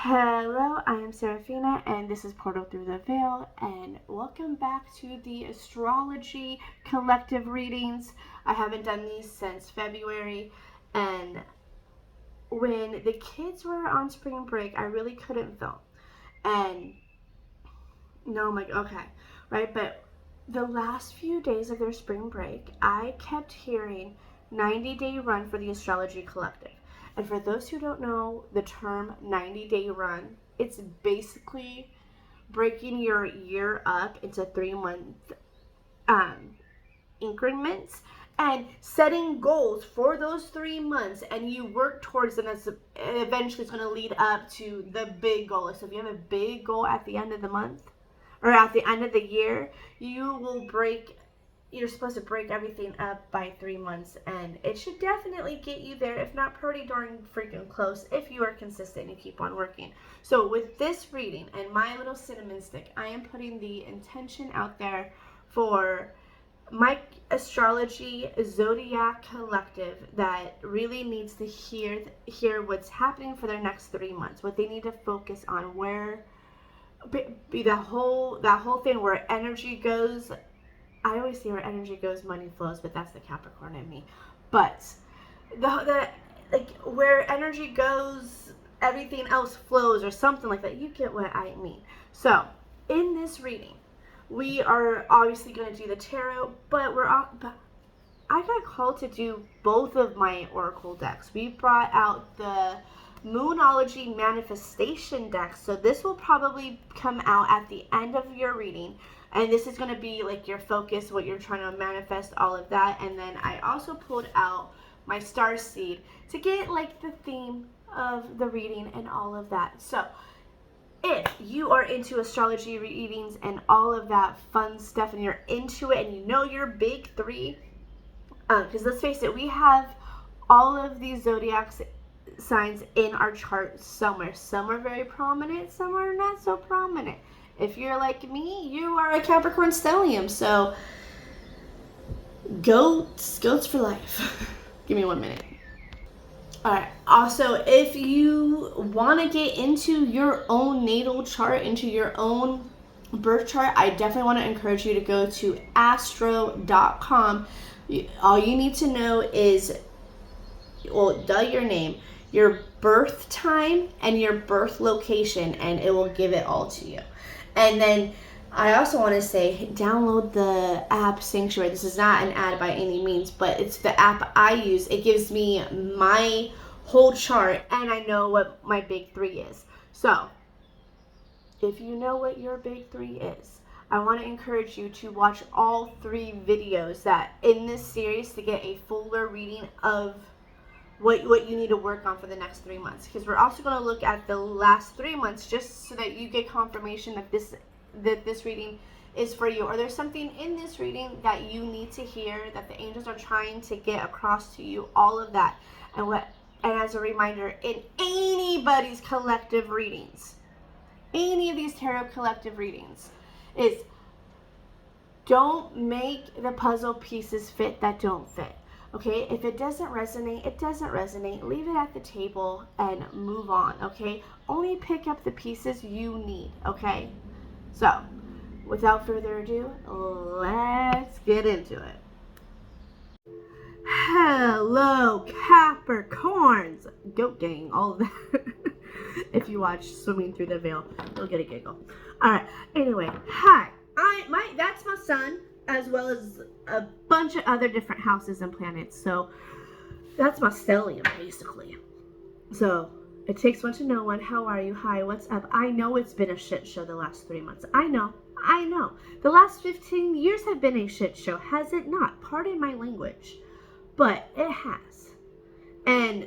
Hello, I am Serafina, and this is Portal Through the Veil, and welcome back to the astrology collective readings. I haven't done these since February, and when the kids were on spring break, I really couldn't film. And no, I'm like, okay, right? But the last few days of their spring break, I kept hearing 90-day run for the astrology collective. And for those who don't know the term 90-day run, it's basically breaking your year up into 3-month increments and setting goals for those 3 months, and you work towards them. As eventually it's going to lead up to the big goal. So if you have a big goal at the end of the month or at the end of the year, you're supposed to break everything up by 3 months, and it should definitely get you there, if not pretty darn freaking close, if you are consistent and you keep on working. So with this reading and my little cinnamon stick, I am putting the intention out there for my astrology zodiac collective that really needs to hear what's happening for their next 3 months, what they need to focus on, where be that whole thing where energy goes. I always say where energy goes, money flows, but that's the Capricorn in me. But the like where energy goes, everything else flows, or something like that. You get what I mean. So in this reading, we are obviously going to do the tarot, but I got called to do both of my oracle decks. We brought out the Moonology Manifestation deck, so this will probably come out at the end of your reading, and this is going to be like your focus, what you're trying to manifest, all of that. And then I also pulled out my star seed to get like the theme of the reading and all of that. So if you are into astrology readings and all of that fun stuff, and you're into it and you know your big three, because let's face it, we have all of these zodiac signs in our chart somewhere. Some are very prominent, some are not so prominent. If you're like me, you are a Capricorn stellium, so goats for life. Give me 1 minute. Alright, also, if you want to get into your own natal chart, into your own birth chart, I definitely want to encourage you to go to astro.com. All you need to know is, your name, your birth time, and your birth location, and it will give it all to you. And then I also want to say, download the app Sanctuary. This is not an ad by any means, but it's the app I use. It gives me my whole chart, and I know what my big three is. So if you know what your big three is, I want to encourage you to watch all 3 videos that in this series to get a fuller reading of what you need to work on for the next 3 months, because we're also going to look at the last 3 months, just so that you get confirmation that this reading is for you, or there's something in this reading that you need to hear, that the angels are trying to get across to you, all of that. And as a reminder, in anybody's collective readings, any of these tarot collective readings, is don't make the puzzle pieces fit that don't fit. Okay, if it doesn't resonate, it doesn't resonate. Leave it at the table and move on, okay? Only pick up the pieces you need, okay? So, without further ado, let's get into it. Hello, Capricorns! Goat gang, all of that. If you watch Swimming Through the Veil, you'll get a giggle. Alright, anyway, hi. That's my son, as well as a bunch of other different houses and planets. So that's my stellium, basically. So it takes one to know one. How are you? Hi, what's up? I know it's been a shit show the last 3 months. I know. The last 15 years have been a shit show, has it not? Pardon my language, but it has. And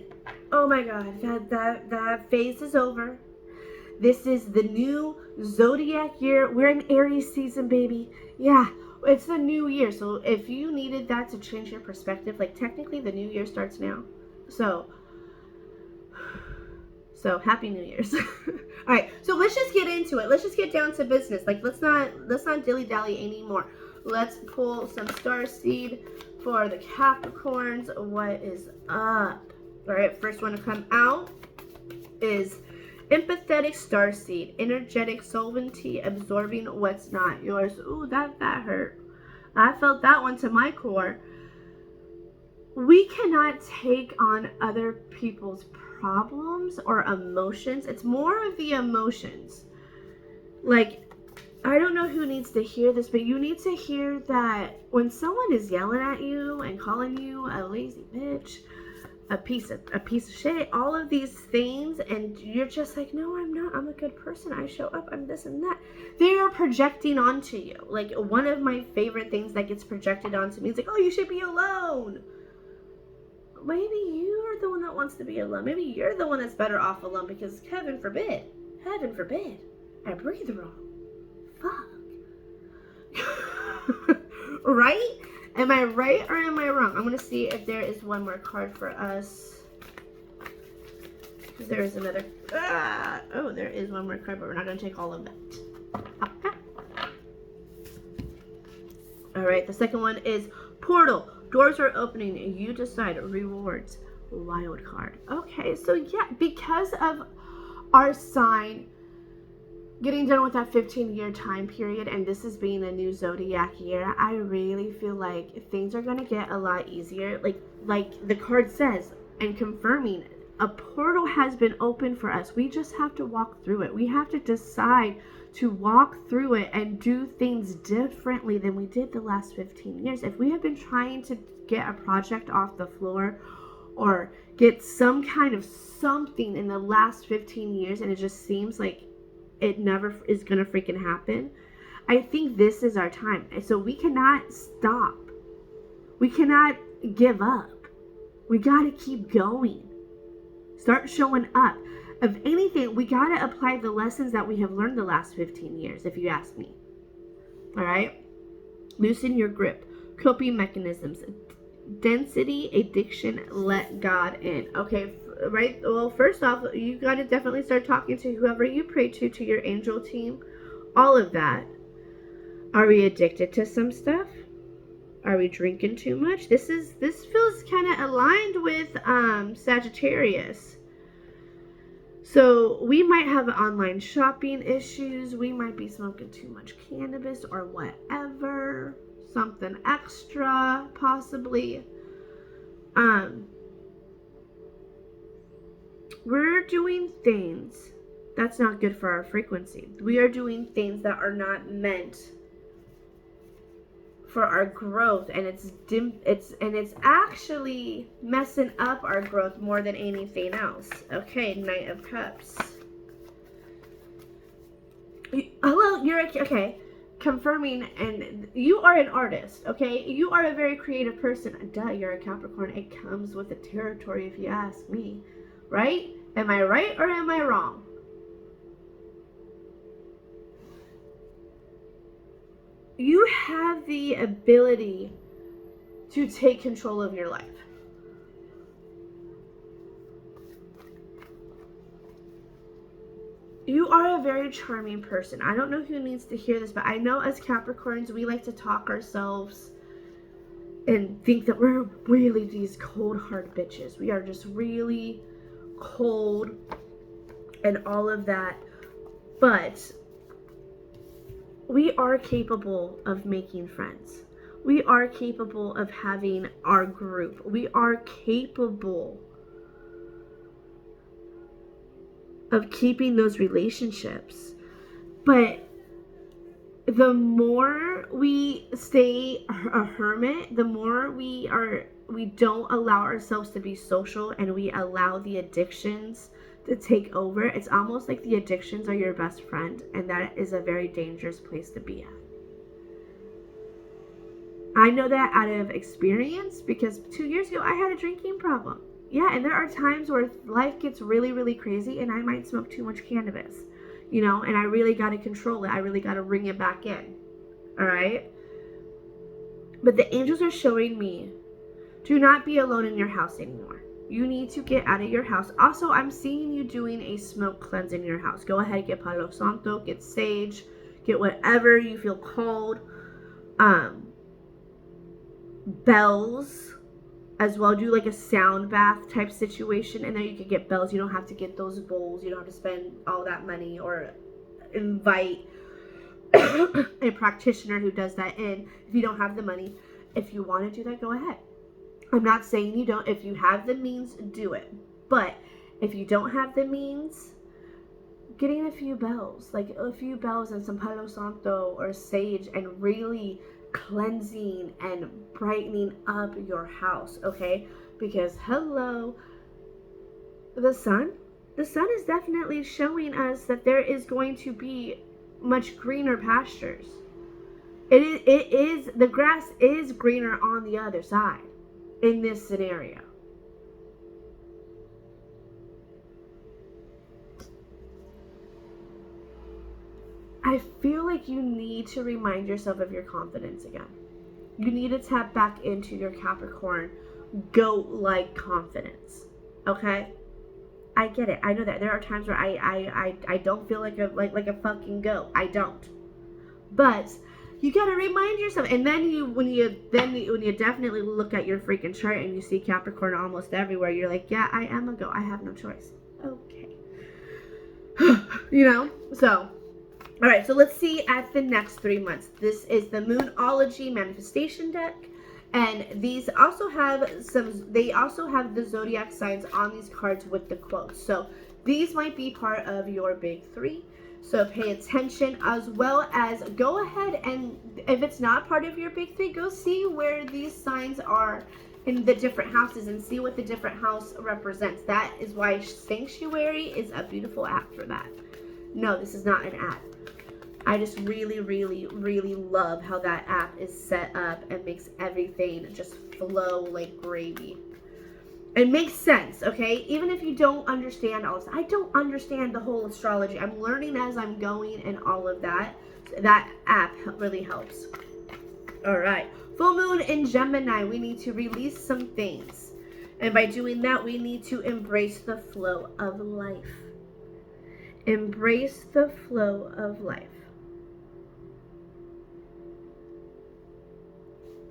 oh my god, that phase is over. This is the new zodiac year. We're in Aries season, baby. Yeah, it's the new year. So if you needed that to change your perspective, like technically the new year starts now. So happy New Year's. All right, so let's just get into it. Let's just get down to business. Like let's not dilly-dally anymore. Let's pull some star seed for the Capricorns. What is up? All right, first one to come out is Empathetic starseed, energetic sovereignty, absorbing what's not yours. Ooh, that hurt. I felt that one to my core. We cannot take on other people's problems or emotions. It's more of the emotions. Like, I don't know who needs to hear this, but you need to hear that when someone is yelling at you and calling you a lazy bitch, a piece of shit, all of these things, and you're just like, no, I'm not. I'm a good person. I show up. I'm this and that. They are projecting onto you. Like, one of my favorite things that gets projected onto me is like, oh, you should be alone. Maybe you're the one that wants to be alone. Maybe you're the one that's better off alone, because heaven forbid, I breathe wrong. Fuck. Right? Am I right or am I wrong? I'm going to see if there is one more card for us. Because there is another. Oh, there is one more card, but we're not going to take all of that. Okay. All right. The second one is portal. Doors are opening. You decide. Rewards. Wild card. Okay. So, yeah, because of our sign getting done with that 15-year time period, and this is being a new zodiac year, I really feel like things are going to get a lot easier. Like the card says, and confirming, a portal has been opened for us. We just have to walk through it. We have to decide to walk through it and do things differently than we did the last 15 years. If we have been trying to get a project off the floor or get some kind of something in the last 15 years, and it just seems like it never is going to freaking happen, I think this is our time. And so we cannot stop. We cannot give up. We got to keep going. Start showing up. If anything, we got to apply the lessons that we have learned the last 15 years, if you ask me. All right? Loosen your grip. Coping mechanisms. Density, addiction, let God in. Okay, right? Well, first off, you got to definitely start talking to whoever you pray to your angel team. All of that. Are we addicted to some stuff? Are we drinking too much? This feels kind of aligned with Sagittarius. So we might have online shopping issues. We might be smoking too much cannabis or whatever. Something extra, possibly. We're doing things that's not good for our frequency. We are doing things that are not meant for our growth, and it's actually messing up our growth more than anything else. Okay, Knight of Cups. Hello, you're okay. Confirming, and you are an artist, okay? You are a very creative person. Duh, you're a Capricorn. It comes with the territory, if you ask me. Right? Am I right or am I wrong? You have the ability to take control of your life. You are a very charming person. I don't know who needs to hear this, but I know as Capricorns, we like to talk ourselves and think that we're really these cold, hard bitches. We are just really cold and all of that. But we are capable of making friends. We are capable of having our group. We are capable of keeping those relationships. But the more we stay a hermit, the more we don't allow ourselves to be social, and we allow the addictions to take over. It's almost like the addictions are your best friend, and that is a very dangerous place to be at. I know that out of experience, because 2 years ago I had a drinking problem. Yeah, and there are times where life gets really, really crazy, and I might smoke too much cannabis, and I really got to control it. I really got to ring it back in, all right? But the angels are showing me, do not be alone in your house anymore. You need to get out of your house. Also, I'm seeing you doing a smoke cleanse in your house. Go ahead, get Palo Santo, get sage, get whatever you feel called. Bells. as well. Do like a sound bath type situation, and then you can get bells. You don't have to get those bowls. You don't have to spend all that money or invite a practitioner who does that in if you don't have the money. If you want to do that, go ahead. I'm not saying you don't. If you have the means, do it. But if you don't have the means, getting a few bells, like a few bells and some Palo Santo or sage, and really cleansing and brightening up your house, okay? Because hello, the sun is definitely showing us that there is going to be much greener pastures. It is the grass is greener on the other side in this scenario. I feel like you need to remind yourself of your confidence again. You need to tap back into your Capricorn goat-like confidence. Okay? I get it. I know that there are times where I don't feel like a fucking goat. I don't. But you gotta remind yourself. And then when you definitely look at your freaking chart and you see Capricorn almost everywhere, you're like, yeah, I am a goat. I have no choice. Okay. You know? So, all right, so let's see at the next 3 months. This is the Moonology Manifestation deck, and these also have they also have the zodiac signs on these cards with the quotes. So these might be part of your big three. So pay attention, as well as go ahead and if it's not part of your big three, go see where these signs are in the different houses and see what the different house represents. That is why Sanctuary is a beautiful app for that. No, this is not an ad. I just really, really, really love how that app is set up and makes everything just flow like gravy. It makes sense, okay? Even if you don't understand all this. I don't understand the whole astrology. I'm learning as I'm going and all of that. So that app really helps. All right. Full moon in Gemini. We need to release some things. And by doing that, we need to embrace the flow of life. Embrace the flow of life.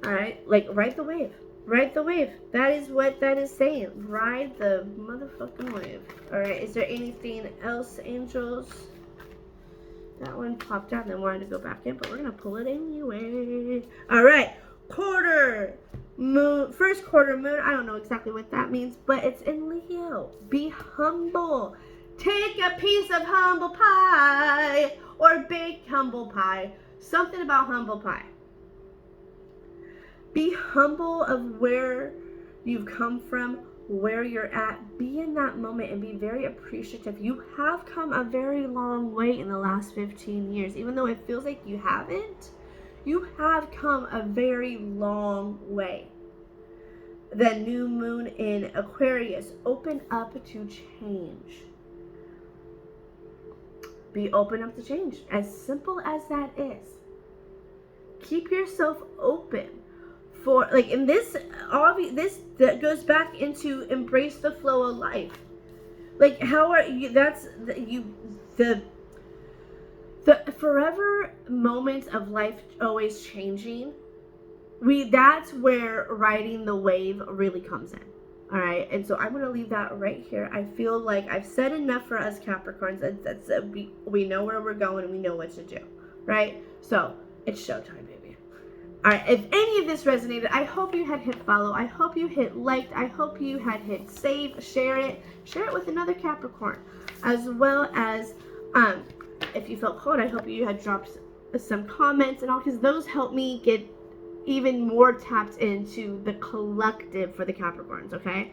All right, like ride the wave. Ride the wave. That is what that is saying. Ride the motherfucking wave. All right, is there anything else, angels? That one popped out and then wanted to go back in, but we're going to pull it anyway. All right, quarter moon, first quarter moon. I don't know exactly what that means, but it's in Leo. Be humble. Take a piece of humble pie or bake humble pie. Something about humble pie. Be humble of where you've come from, where you're at. Be in that moment and be very appreciative. You have come a very long way in the last 15 years. Even though it feels like you haven't, you have come a very long way. The new moon in Aquarius. Open up to change. Be open up to change. As simple as that is. Keep yourself open. For like in this that goes back into embrace the flow of life. Like how are you? That's the forever moments of life always changing. That's where riding the wave really comes in. All right, and so I'm gonna leave that right here. I feel like I've said enough for us Capricorns. We know where we're going and we know what to do, right? So it's showtime, baby. All right, if any of this resonated, I hope you had hit follow. I hope you hit liked. I hope you had hit save, share it with another Capricorn, as well as if you felt called, I hope you had dropped some comments and all, because those help me get even more tapped into the collective for the Capricorns, okay?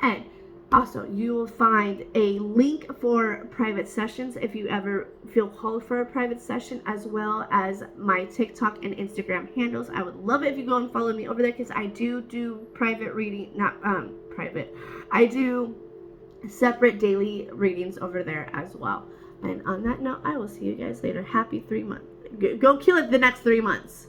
And also, you will find a link for private sessions if you ever feel called for a private session, as well as my TikTok and Instagram handles. I would love it if you go and follow me over there, because I do private reading, I do separate daily readings over there as well. And on that note, I will see you guys later. Happy 3 months. Go kill it the next 3 months.